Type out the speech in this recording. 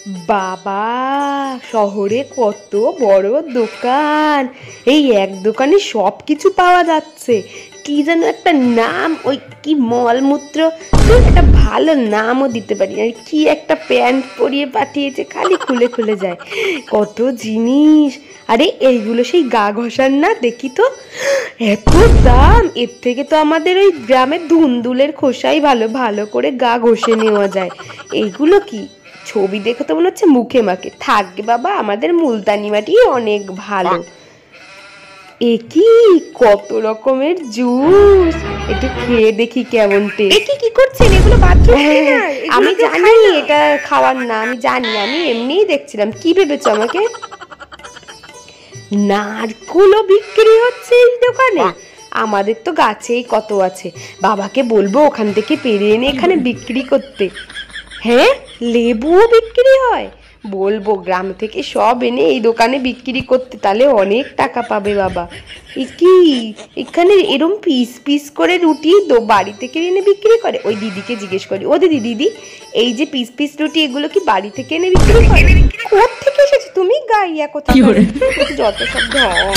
বাবা, শহরে কত বড় দোকান! এই এক দোকানে সব কিছু পাওয়া যাচ্ছে। কি যেন একটা নাম, ওই কি মলমূত্র, একটা ভালো নামও দিতে পারি না। কি একটা প্যান্ট পরিয়ে পাঠিয়েছে, খালি খুলে খুলে যায়। কত জিনিস! আরে এইগুলো সেই গা ঘষার না? দেখি তো, এত দাম! এর থেকে তো আমাদের ওই গ্রামের ধুন্দুলের খোসাই ভালো, ভালো করে গা ঘষে নেওয়া যায়। এইগুলো কি? ছবি দেখে তো মনে হচ্ছে মুখে মাখে। থাকবে বাবা, আমাদের মুলতানি মাটি অনেক ভালো। এ কি, কত রকমের জুস! একটু খেয়ে দেখি কেমন টেস্ট। কি করছেন? এগুলো বাথরুম হ্যাঁ, ক্লিনার, এগুলো আমি কেউ জানি খায় না। এটা খাওয়ার না, আমি জানি, আমি এমনিই দেখছিলাম। কি ভেবেছো আমাকে? নারকোলও বিক্রি হচ্ছে এই দোকানে? আমাদের তো গাছেই কত আছে, বাবাকে বলবো ওখান থেকে পেরে এনে এখানে বিক্রি করতে। হ্যাঁ, লেবুও বিক্রি হয়? বলবো গ্রাম থেকে সব এনে এই দোকানে বিক্রি করতে, তাহলে অনেক টাকা পাবে বাবা। এ কি, এখানে এরম পিস পিস করে রুটি বাড়ি থেকে এনে বিক্রি করে? ওই দিদিকে জিজ্ঞেস করি, ও দিদি দিদি, এই যে পিস পিস রুটি, এগুলো কি বাড়ি থেকে এনে বিক্রি করে? কোথা থেকে এসেছো তুমি গাইয়া, কোথাকার! যত সব ঢং!